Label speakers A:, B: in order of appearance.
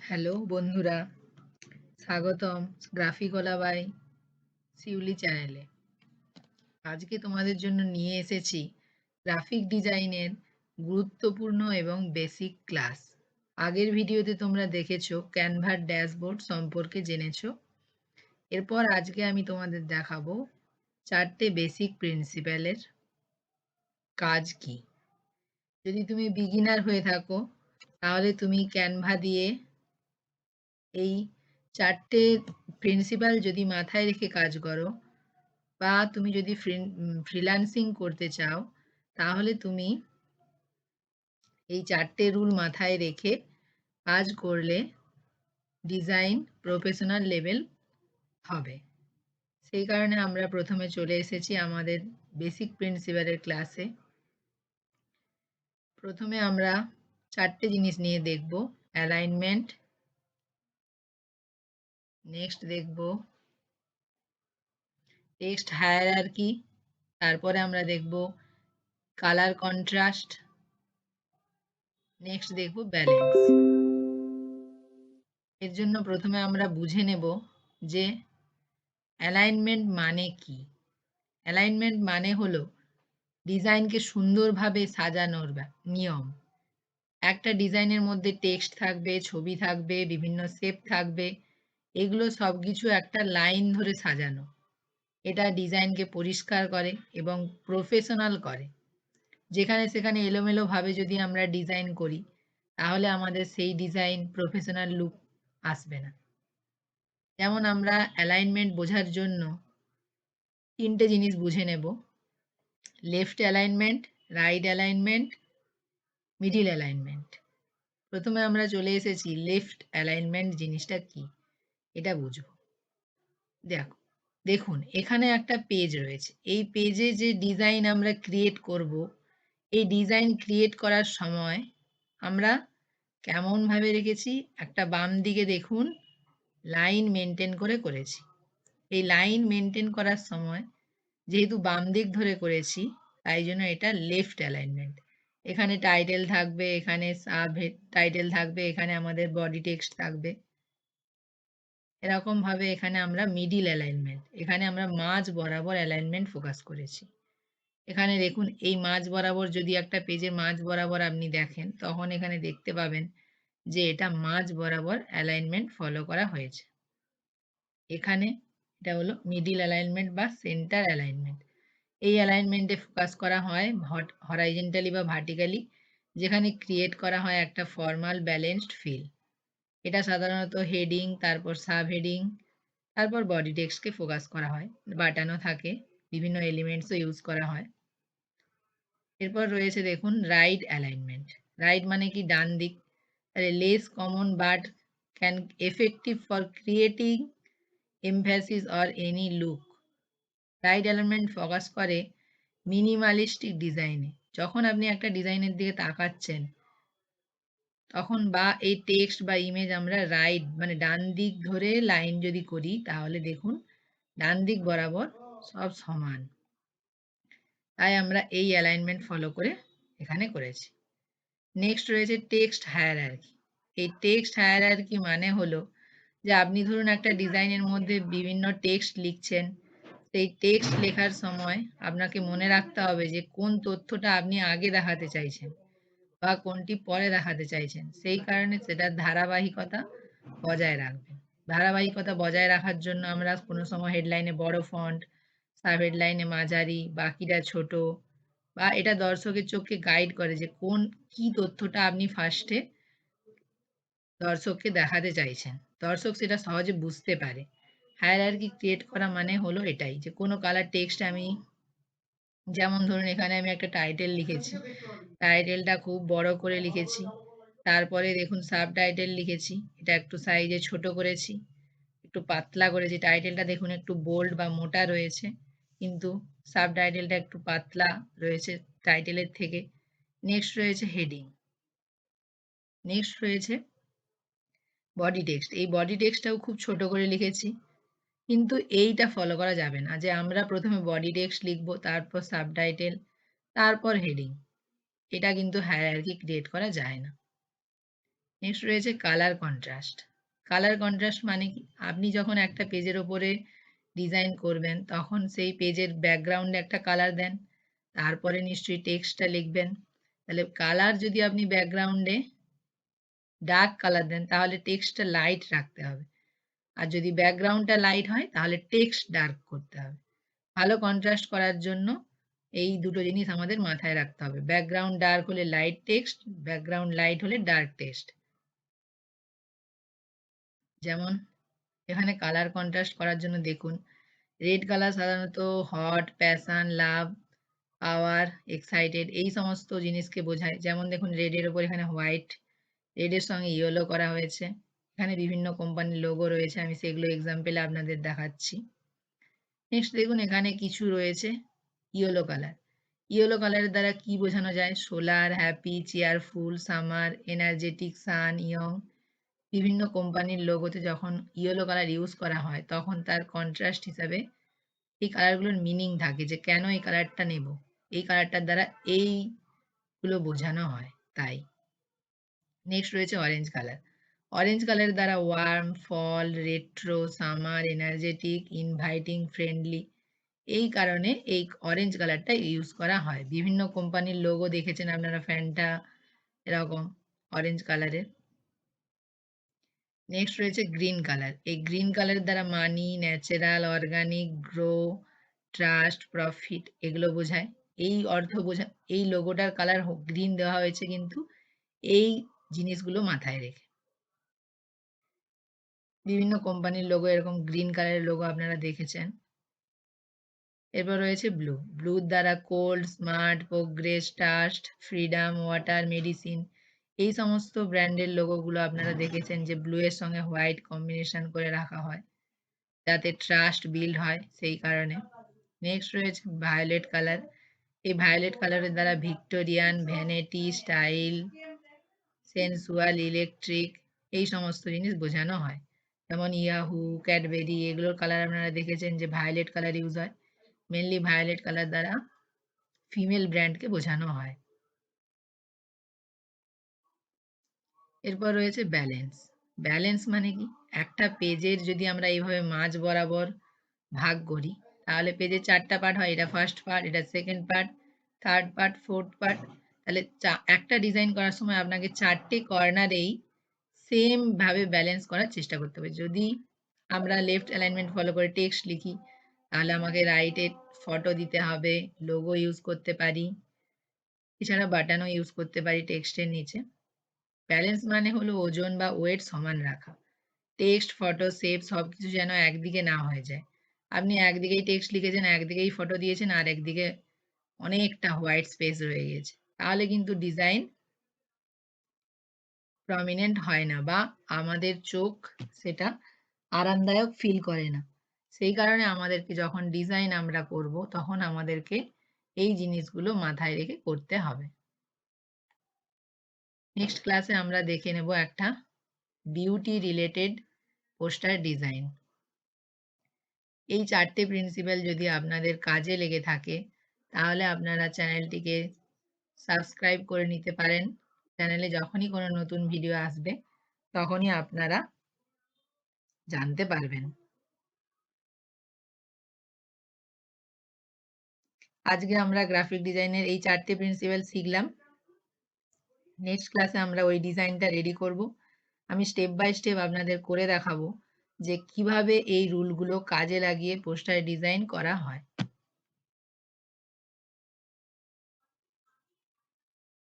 A: Hello বন্ধুরা, স্বাগতম গ্রাফিকলা by শিউলি চ্যানেলে। আজকে তোমাদের জন্য নিয়ে এসেছি গ্রাফিক ডিজাইনের গুরুত্বপূর্ণ এবং বেসিক ক্লাস। আগের ভিডিওতে তোমরা দেখেছো ক্যানভার ড্যাশবোর্ড সম্পর্কে জেনেছো। এরপর আজকে আমি তোমাদের দেখাবো 4টে বেসিক প্রিন্সিপালের কাজ কি। যদি তুমি বিগিনার হয়ে থাকো তাহলে তুমি ক্যানভা দিয়ে এই 4টে প্রিন্সিপাল যদি মাথায় রেখে কাজ করো, বা তুমি যদি ফ্রিল্যান্সিং করতে চাও তাহলে তুমি এই 4টে রুল মাথায় রেখে কাজ করলে ডিজাইন প্রফেশনাল লেভেল হবে। সেই কারণে আমরা প্রথমে চলে এসেছি আমাদের বেসিক প্রিন্সিপালের ক্লাসে। প্রথমে আমরা 4টে জিনিস নিয়ে দেখব। অ্যালাইনমেন্ট, নেক্সট দেখব টেক্সট হায়ারার্কি, তারপরে আমরা দেখব কালার কন্ট্রাস্ট, নেক্সট দেখব ব্যালেন্স। এর জন্য প্রথমে আমরা বুঝে নেব যে অ্যালাইনমেন্ট মানে কি। অ্যালাইনমেন্ট মানে হলো ডিজাইনকে সুন্দরভাবে সাজানোর নিয়ম। একটা ডিজাইনের মধ্যে টেক্সট থাকবে, ছবি থাকবে, বিভিন্ন শেপ থাকবে, এগুলো সব কিছু একটা লাইন ধরে সাজানো। এটা ডিজাইনকে পরিষ্কার করে এবং প্রফেশনাল করে। যেখানে সেখানে এলোমেলোভাবে যদি আমরা ডিজাইন করি তাহলে আমাদের সেই ডিজাইন প্রফেশনাল লুক আসবে না। যেমন আমরা অ্যালাইনমেন্ট বোঝার জন্য 3টে জিনিস বুঝে নেব। Left alignment, right alignment, middle alignment. প্রথমে আমরা চলে এসেছি লেফট অ্যালাইনমেন্ট জিনিসটা কি, এটা বুঝবো। দেখুন এখানে একটা পেজ রয়েছে। এই পেজে যে ডিজাইন আমরা ক্রিয়েট করব, এই ডিজাইন ক্রিয়েট করার সময় আমরা কেমন ভাবে রেখেছি, একটা বাম দিকে দেখুন লাইন মেনটেন করে করেছি। এই লাইন মেনটেন করার সময় যেহেতু বাম দিক ধরে করেছি তাই জন্য এটা লেফট অ্যালাইনমেন্ট। এখানে টাইটেল থাকবে, এখানে সাব টাইটেল থাকবে, এখানে আমাদের বডি টেক্সট থাকবে। এরকম ভাবে এখানে আমরা মিডিল অ্যালাইনমেন্ট, এখানে আমরা মাঝ বরাবর অ্যালাইনমেন্ট ফোকাস করেছি। এখানে দেখুন এই মাঝ বরাবর, যদি একটা পেজের মাঝ বরাবর আপনি দেখেন তখন এখানে দেখতে পাবেন যে এটা মাঝ বরাবর অ্যালাইনমেন্ট ফলো করা হয়েছে। এখানে এটা হলো মিডিল অ্যালাইনমেন্ট বা সেন্টার অ্যালাইনমেন্ট। এই অ্যালাইনমেন্টে ফোকাস করা হয় হরাইজন্টালি বা ভার্টিক্যালি, যেখানে ক্রিয়েট করা হয় একটা ফর্মাল ব্যালেন্সড ফিল। এটা সাধারণত হেডিং, তারপর সাব হেডিং, তারপর বডি টেক্সটকে ফোকাস করা হয়। বাটানো থাকে, বিভিন্ন এলিমেন্টসও ইউজ করা হয়। এরপর রয়েছে দেখুন রাইট অ্যালাইনমেন্ট। রাইট মানে কি ডান দিক, তাহলে less common but can effective for creating emphasis or any look. Right alignment focus করে মিনিমালিস্টিক ডিজাইনে। যখন আপনি একটা ডিজাইনের দিকে তাকাচ্ছেন তখন, বা এই টেক্সট বা ইমেজ আমরা রাইট মানে ডান দিক ধরে লাইন যদি করি তাহলে দেখুন ডান দিক বরাবর সব সমান। তাই আমরা এই অ্যালাইনমেন্ট ফলো করে এখানে করেছি। নেক্সট রয়েছে টেক্সট হায়ারার্কি। এই টেক্সট হায়ারার্কি মানে হলো যে আপনি ধরুন একটা ডিজাইনের মধ্যে বিভিন্ন টেক্সট লিখছেন, সেই টেক্সট লেখার সময় আপনাকে মনে রাখতে হবে যে কোন তথ্যটা আপনি আগে দেখাতে চাইছেন বা কোনটি পরে দেখাতে চাইছেন। সেই কারণে সেটার ধারাবাহিকতা বজায় রাখবেন। ধারাবাহিকতা বজায় রাখার জন্য আমরা কোনো সময় হেডলাইনে বড় ফন্ট, সাব হেডলাইনে মাঝারি, বাকিটা ছোট, বা এটা দর্শকের চোখকে গাইড করে যে কি তথ্যটা আপনি ফার্স্টে দর্শককে দেখাতে চাইছেন। দর্শক সেটা সহজে বুঝতে পারে। হায়ারার্কি ক্রিয়েট করা মানে হলো এটাই, যে কোনো কালার টেক্সট আমি, যেমন ধরুন এখানে আমি একটা টাইটেল লিখেছি, টাইটেলটা খুব বড় করে লিখেছি। তারপরে দেখুন সাব টাইটেল লিখেছি, এটা একটু সাইজে ছোট করেছি, একটু পাতলা করেছি। টাইটেলটা দেখুন একটু বোল্ড বা মোটা রয়েছে, কিন্তু সাব টাইটেলটা একটু পাতলা রয়েছে টাইটেলের থেকে। নেক্সট রয়েছে হেডিং, নেক্সট রয়েছে বডি টেক্সট। এই বডি টেক্সটটাও খুব ছোট করে লিখেছি, কিন্তু এইটা ফলো করা যাবে না যে আমরা প্রথমে বডি টেক্সট লিখবো, তারপর সাবটাইটেল, তারপর হেডিং। এটা কিন্তু হায়ারার্কি ক্রিয়েট করা যায় না। নেক্সট রয়েছে কালার কন্ট্রাস্ট। কালার কন্ট্রাস্ট মানে কি? আপনি যখন একটা পেজের ওপরে ডিজাইন করবেন তখন সেই পেজের ব্যাকগ্রাউন্ডে একটা কালার দেন, তারপরে নিশ্চয়ই টেক্সটটা লিখবেন। তাহলে কালার যদি আপনি ব্যাকগ্রাউন্ডে ডার্ক কালার দেন তাহলে টেক্সটটা লাইট রাখতে হবে, আর যদি ব্যাকগ্রাউন্ডটা লাইট হয় তাহলে টেক্সট ডার্ক করতে হবে। ভালো কন্ট্রাস্ট করার জন্য এই দুটো জিনিস আমাদের মাথায় রাখতে হবে। ব্যাকগ্রাউন্ড ডার্ক হলে লাইট টেক্সট, ব্যাকগ্রাউন্ড লাইট হলে ডার্ক টেক্সট। যেমন এখানে কালার কন্ট্রাস্ট করার জন্য দেখুন, রেড কালার সাধারণত হট, প্যাশন, লাভ, পাওয়ার, এক্সাইটেড এই সমস্ত জিনিসকে বোঝায়। যেমন দেখুন রেডের ওপর এখানে হোয়াইট, রেডের সঙ্গে ইয়েলো করা হয়েছে। এখানে বিভিন্ন কোম্পানির লোগো রয়েছে, আমি সেগুলো এক্সাম্পলে আপনাদের দেখাচ্ছি। নেক্সট দেখুন এখানে কিছু রয়েছে ইয়েলো কালার। ইয়েলো কালারের দ্বারা কি বোঝানো যায়? Solar, happy, cheerful, summer, energetic, sun, young. বিভিন্ন কোম্পানির লোগোতে যখন ইয়েলো কালার ইউজ করা হয় তখন তার কন্ট্রাস্ট হিসাবে এই কালারগুলোর মিনিং থাকে যে কেন এই কালারটা নেব, এই কালারটার দ্বারা এইগুলো বোঝানো হয় তাই। নেক্সট রয়েছে অরেঞ্জ কালার। অরেঞ্জ কালারের দ্বারা warm, fall, retro, summer, energetic, inviting, friendly এই কারণে এই অরেঞ্জ কালারটা ইউজ করা হয়। বিভিন্ন কোম্পানির লোগো দেখেছেন আপনারা, ফ্যান্টা এরকম অরেঞ্জ কালারের। নেক্সট রয়েছে গ্রিন কালার। এই গ্রিন কালারের দ্বারা money, natural, organic, grow, trust, profit এগুলো বোঝায়। এই অর্থ বোঝা, এই লোগোটার কালার গ্রিন দেওয়া হয়েছে কিন্তু এই জিনিসগুলো মাথায় রেখে। বিভিন্ন কোম্পানির লোগো এরকম গ্রিন কালারের লোগো আপনারা দেখেছেন। এরপর রয়েছে ব্লু। ব্লুর দ্বারা cold, smart, progress, trust, freedom, water, medicine এই সমস্ত ব্র্যান্ডের লোগোগুলো আপনারা দেখেছেন যে ব্লু এর সঙ্গে হোয়াইট কম্বিনেশন করে রাখা হয় যাতে ট্রাস্ট বিল্ড হয় সেই কারণে। নেক্সট রয়েছে ভায়োলেট কালার। এই ভায়োলেট কালারের দ্বারা Victorian, vanity, style, sensual, electric এই সমস্ত জিনিস বোঝানো হয়। যেমন ইয়াহু, ক্যাডবেরি এগুলোর কালার আপনারা দেখেছেন যে ভায়োলেট কালার ইউজ হয়। মেনলি ভায়োলেট কালার দ্বারা ফিমেল ব্র্যান্ডকে বোঝানো হয়। এরপর রয়েছে ব্যালেন্স। ব্যালেন্স মানে কি? একটা পেজের যদি আমরা এইভাবে মাঝ বরাবর ভাগ করি তাহলে পেজের 4টা পার্ট হয়। এটা ফার্স্ট পার্ট, এটা second part, third part, fourth part. তাহলে একটা ডিজাইন করার সময় আপনাকে 4টে কর্নারেই সেম ভাবে ব্যালেন্স করার চেষ্টা করতে হবে। যদি আমরা লেফট অ্যালাইনমেন্ট ফলো করে টেক্সট লিখি তাহলে আমাকে রাইটে ফটো দিতে হবে, লোগো ইউজ করতে পারি, এছাড়া বাটনও ইউজ করতে পারি টেক্সটের নিচে। ব্যালেন্স মানে হলো ওজন বা ওয়েট সমান রাখা। টেক্সট, ফটো, শেপ সবকিছু যেন একদিকে না হয়ে যায়। আপনি একদিকেই টেক্সট লিখেছেন, একদিকেই ফটো দিয়েছেন, আর একদিকে অনেকটা হোয়াইট স্পেস রয়ে গেছে, তাহলে কিন্তু ডিজাইন প্রমিনেন্ট হয় না বা আমাদের চোখ সেটা আরামদায়ক ফিল করে না। সেই কারণে আমাদেরকে যখন ডিজাইন আমরা করব তখন আমাদেরকে এই জিনিসগুলো মাথায় রেখে করতে হবে। নেক্সট ক্লাসে আমরা দেখে নেব একটা বিউটি রিলেটেড পোস্টার ডিজাইন। এই 4টে প্রিন্সিপাল যদি আপনাদের কাজে লেগে থাকে তাহলে আপনারা চ্যানেলটিকে সাবস্ক্রাইব করে নিতে পারেন। চ্যানেলে যখনই কোনো নতুন ভিডিও আসবে তখনই আপনারা জানতে পারবেন। আজকে আমরা গ্রাফিক ডিজাইনের এই 4টে প্রিন্সিপাল শিখলাম। নেক্সট ক্লাসে আমরা ওই ডিজাইনটা রেডি করব। আমি স্টেপ বাই স্টেপ আপনাদের করে দেখাবো যে কিভাবে এই রুলগুলো কাজে লাগিয়ে পোস্টার ডিজাইন করা হয়।